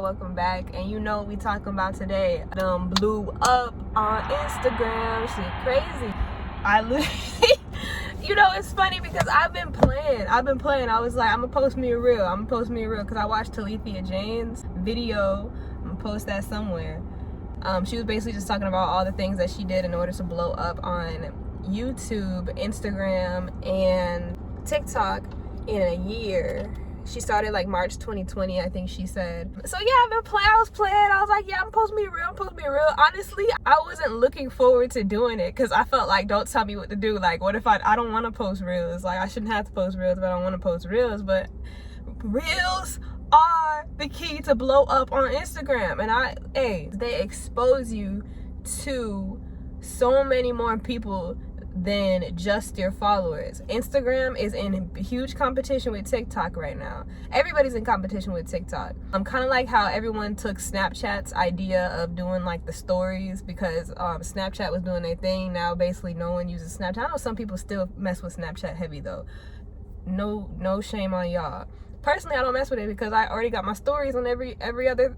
welcome back. And you know what we talking about today. Blew up on Instagram. Shit crazy. I literally you know, it's funny because I've been playing. I was like, I'm gonna post me a reel because I watched Talithia Jane's video. I'm gonna post that somewhere. She was basically just talking about all the things that she did in order to blow up on YouTube, Instagram, and TikTok in a year. She started like March 2020, I think she said. So yeah, I was playing. I was like, yeah, I'm supposed to be real. Honestly, I wasn't looking forward to doing it because I felt like, don't tell me what to do. Like, what if I don't want to post reels? Like, I shouldn't have to post reels if I don't want to post reels. But reels are the key to blow up on Instagram. And they expose you to so many more people than just your followers. Instagram is in huge competition with TikTok right now. Everybody's in competition with TikTok. I'm kind of like how everyone took Snapchat's idea of doing like the stories because Snapchat was doing their thing. Now basically no one uses Snapchat. I know some people still mess with Snapchat heavy though. No shame on y'all. Personally, I don't mess with it because I already got my stories on every other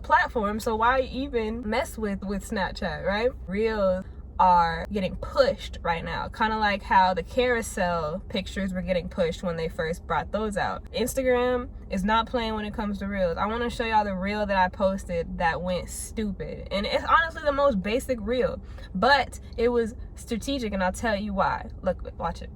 platform. So why even mess with Snapchat, right? Reels are getting pushed right now, kind of like how the carousel pictures were getting pushed when they first brought those out. Instagram is not playing when it comes to reels. I want to show y'all the reel that I posted that went stupid, and it's honestly the most basic reel, but it was strategic, and I'll tell you why. Look, watch it.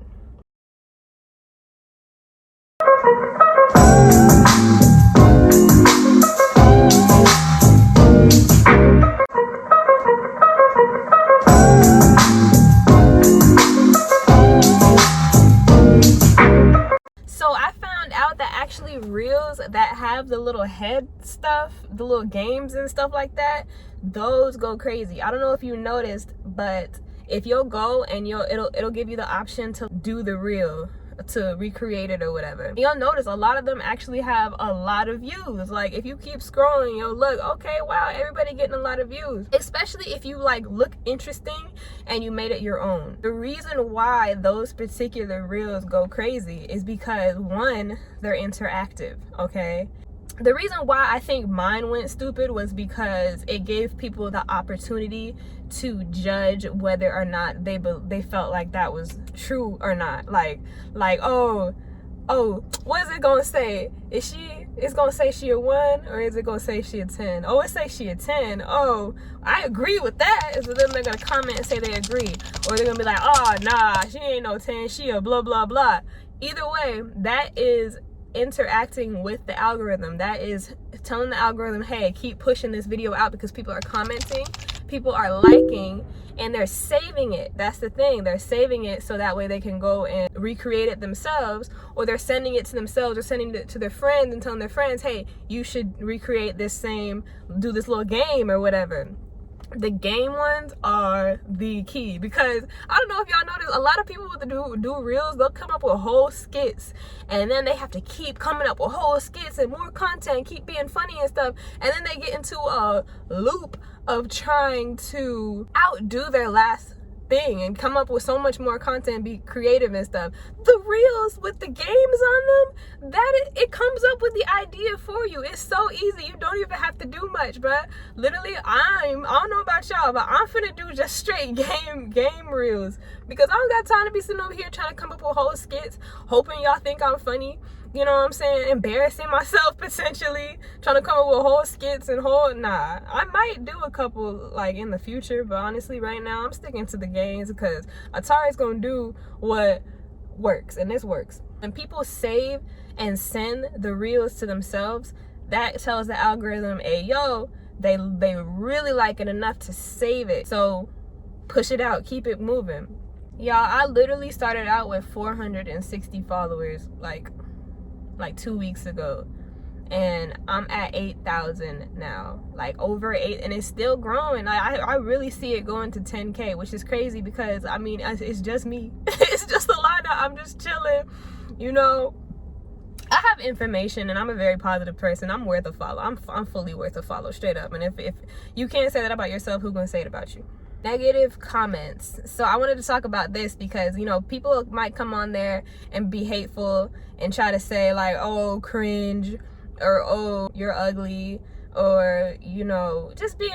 So I found out that actually reels that have the little head stuff, the little games and stuff like that, those go crazy. I don't know if you noticed, but if you'll go and it'll give you the option to do the reel, to recreate it or whatever, you'll notice a lot of them actually have a lot of views. Like if you keep scrolling, you'll look, okay, wow, everybody getting a lot of views, especially if you like look interesting and you made it your own. The reason why those particular reels go crazy is because one, they're interactive, okay? The reason why I think mine went stupid was because it gave people the opportunity to judge whether or not they felt like that was true or not. Like oh, what is it gonna say? It's gonna say she a 1 or is it gonna say she a 10? Oh, it say she a 10. Oh, I agree with that. So then they're gonna comment and say they agree, or they're gonna be like, oh nah, she ain't no 10, she a blah blah blah. Either way, that is interacting with the algorithm. That is telling the algorithm, hey, keep pushing this video out because people are commenting, people are liking, and they're saving it. That's the thing, they're saving it so that way they can go and recreate it themselves, or they're sending it to themselves or sending it to their friends and telling their friends, hey, you should recreate this same, do this little game or whatever. The game ones are the key because I don't know if y'all notice, a lot of people with do reels, they'll come up with whole skits and then they have to keep coming up with whole skits and more content, keep being funny and stuff, and then they get into a loop of trying to outdo their last thing and come up with so much more content, be creative and stuff. The reels with the games on them, it comes up with the idea for you. It's so easy. You don't even have to do much, bruh. Literally, I don't know about y'all, but I'm finna do just straight game reels because I don't got time to be sitting over here trying to come up with whole skits, hoping y'all think I'm funny. You know what I'm saying? Embarrassing myself potentially, trying to come up with whole skits and nah. I might do a couple like in the future, but honestly right now I'm sticking to the games because Atari's gonna do what works, and this works. When people save and send the reels to themselves, that tells the algorithm, hey yo, they really like it enough to save it. So push it out, keep it moving. Y'all, I literally started out with 460 followers like 2 weeks ago, and I'm at 8,000 now, like over 8, and it's still growing. I really see it going to 10K, which is crazy because I mean it's just me. It's just Allana. I'm just chilling, you know. I have information and I'm a very positive person. I'm worth a follow. I'm fully worth a follow, straight up. And if you can't say that about yourself, who's gonna say it about you? Negative comments. So I wanted to talk about this because, you know, people might come on there and be hateful and try to say like, oh, cringe, or oh, you're ugly, or you know, just being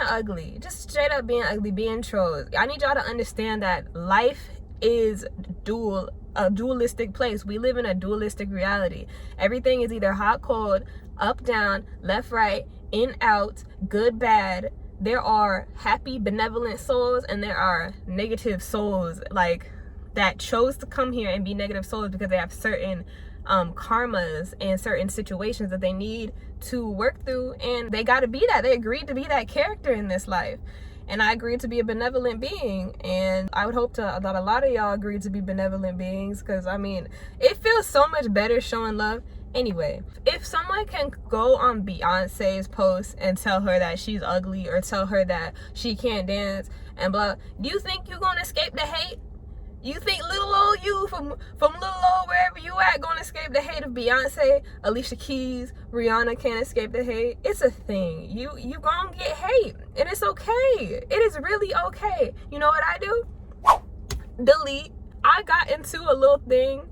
ugly, just straight up being ugly, being trolls. I need y'all to understand that life is a dualistic place. We live in a dualistic reality. Everything is either hot, cold, up, down, left, right, in, out, good, bad. There are happy, benevolent souls, and there are negative souls, like that chose to come here and be negative souls because they have certain karmas and certain situations that they need to work through, and they got to be that. They agreed to be that character in this life, and I agreed to be a benevolent being, and I would hope that a lot of y'all agreed to be benevolent beings, because I mean, it feels so much better showing love. Anyway, if someone can go on Beyonce's post and tell her that she's ugly, or tell her that she can't dance and blah, do you think you're gonna escape the hate? You think little old you from little old wherever you at gonna escape the hate of Beyonce, Alicia Keys, Rihanna can't escape the hate? It's a thing. You gonna get hate, and it's okay. It is really okay. You know what I do? Delete. I got into a little thing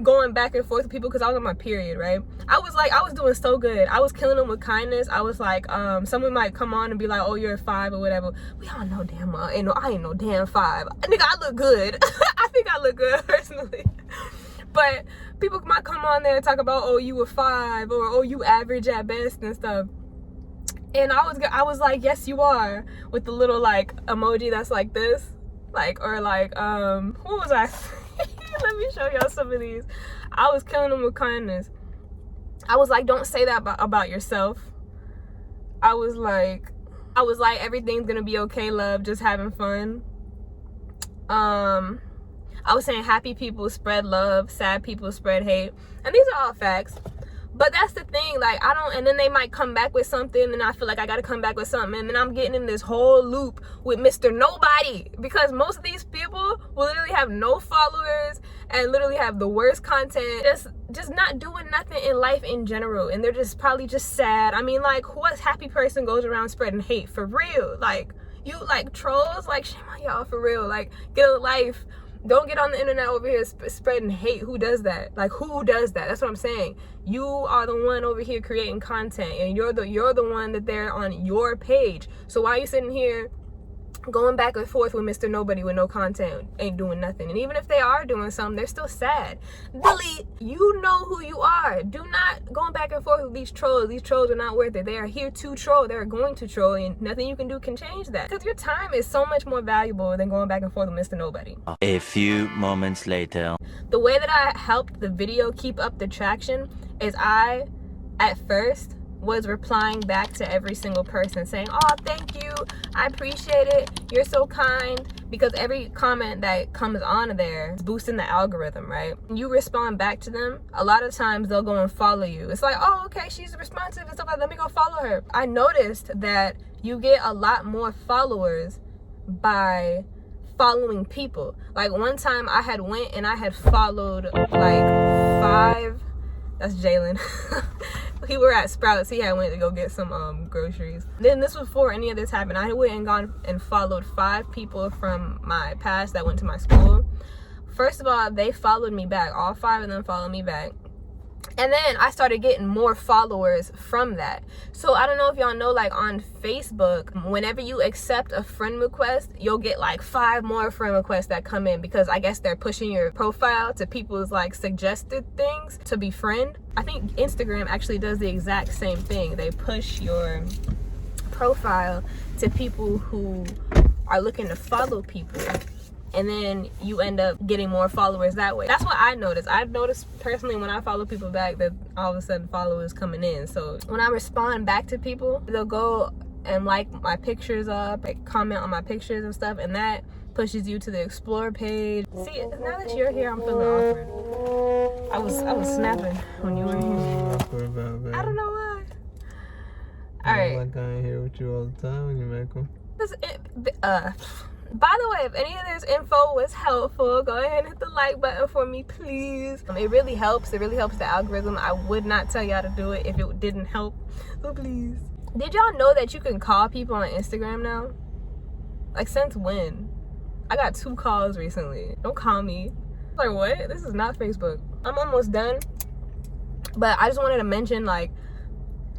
going back and forth with people because I was on my period, right? I was doing so good. I was killing them with kindness. I was like, someone might come on and be like, oh, you're a 5 or whatever. We all know damn well, I ain't no damn 5. Nigga, I look good. I think I look good personally. But people might come on there and talk about, oh, you a 5, or oh, you average at best and stuff. And I was like, yes, you are, with the little like emoji that's like this, like, or like, what was I? Let me show y'all some of these. I was killing them with kindness. I was like, don't say that about yourself. I was like, everything's gonna be okay, love, just having fun. I was saying happy people spread love, sad people spread hate. And these are all facts. But that's the thing, like, and then they might come back with something, and I feel like I gotta come back with something, and then I'm getting in this whole loop with Mr. Nobody, because most of these people will literally have no followers and literally have the worst content, just not doing nothing in life in general, and they're just probably just sad. I mean, like, what happy person goes around spreading hate for real? Like, you like trolls, like, shame on y'all for real. Like, get a life. Don't get on the internet over here spreading hate. Who does that? Like, who does that? That's what I'm saying. You are the one over here creating content, and you're the one that they're on your page. So why are you sitting here going back and forth with Mr. Nobody with no content, ain't doing nothing? And even if they are doing something, they're still sad. Delete. You know who you are. Do not go back and forth with these trolls. These trolls are not worth it. They are here to troll. They're going to troll, and nothing you can do can change that, because your time is so much more valuable than going back and forth with Mr. Nobody. A few moments later. The way that I helped the video keep up the traction is I, at first, was replying back to every single person saying, oh, thank you, I appreciate it, you're so kind, because every comment that comes on there is boosting the algorithm, right? You respond back to them, a lot of times they'll go and follow you. It's like, oh, okay, she's responsive and stuff like that, let me go follow her. I noticed that you get a lot more followers by following people. Like, one time I had went and I had followed like 5, that's Jalen. We were at Sprouts. He had went to go get some groceries. Then this was before any of this happened. I went and gone and followed 5 people from my past that went to my school. First of all, they followed me back. All 5 of them followed me back. And then I started getting more followers from that. So I don't know if y'all know, like on Facebook, whenever you accept a friend request, you'll get like 5 more friend requests that come in, because I guess they're pushing your profile to people's like suggested things to befriend. I think Instagram actually does the exact same thing. They push your profile to people who are looking to follow people, and then you end up getting more followers that way. That's what I noticed. I've noticed personally when I follow people back that all of a sudden followers coming in. So when I respond back to people, they'll go and like my pictures up, like comment on my pictures and stuff, and that pushes you to the explore page. See, now that you're here, I'm feeling awkward. I was snapping when you were here. I don't know why. All right. Like I'm here with you all the time when you make them. By the way, if any of this info was helpful, go ahead and hit the like button for me, please. It really helps. It really helps the algorithm. I would not tell y'all to do it if it didn't help. So please. Did y'all know that you can call people on Instagram now? Like, since when? I got 2 calls recently. Don't call me. Like, what? This is not Facebook. I'm almost done. But I just wanted to mention, like,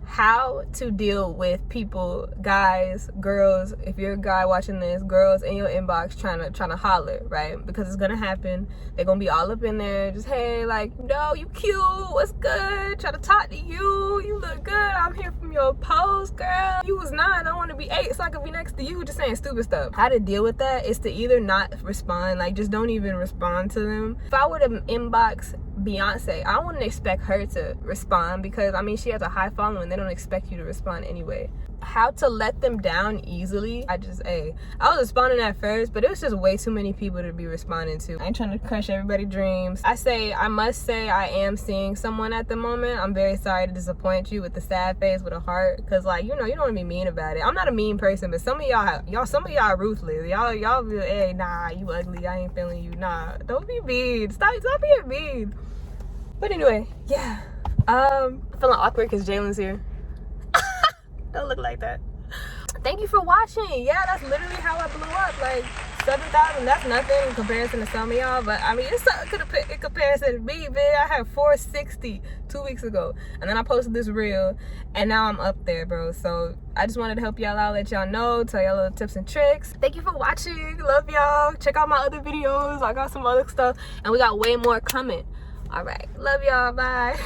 how to deal with people, guys, girls, if you're a guy watching this, girls in your inbox trying to holler, right? Because it's gonna happen. They're gonna be all up in there, just, hey, like, no, you cute, what's good, try to talk to you look good, I'm here from your post, girl, you was 9, I want to be 8 so I can be next to you, just saying stupid stuff. How to deal with that is to either not respond, like, just don't even respond to them. If I were to inbox Beyonce, I wouldn't expect her to respond, because I mean, she has a high following. They don't expect you to respond anyway. How to let them down easily, I was responding at first, but it was just way too many people to be responding to. I ain't trying to crush everybody's dreams. I must say I am seeing someone at the moment. I'm very sorry to disappoint you with the sad face with a heart, because, like, you know, you don't want to be mean about it. I'm not a mean person, but some of y'all are ruthless. Y'all be like, hey, nah, you ugly, I ain't feeling you. Nah, don't be mean. Stop being mean. But anyway, yeah. I'm feeling awkward because Jalen's here. Don't look like that. Thank you for watching. Yeah, that's literally how I blew up. Like, 7,000, that's nothing in comparison to some of y'all. But I mean, it's something in comparison to me, man. I had 460 2 weeks ago. And then I posted this reel. And now I'm up there, bro. So I just wanted to help y'all out, let y'all know, tell y'all little tips and tricks. Thank you for watching. Love y'all. Check out my other videos. I got some other stuff. And we got way more coming. All right. Love y'all. Bye.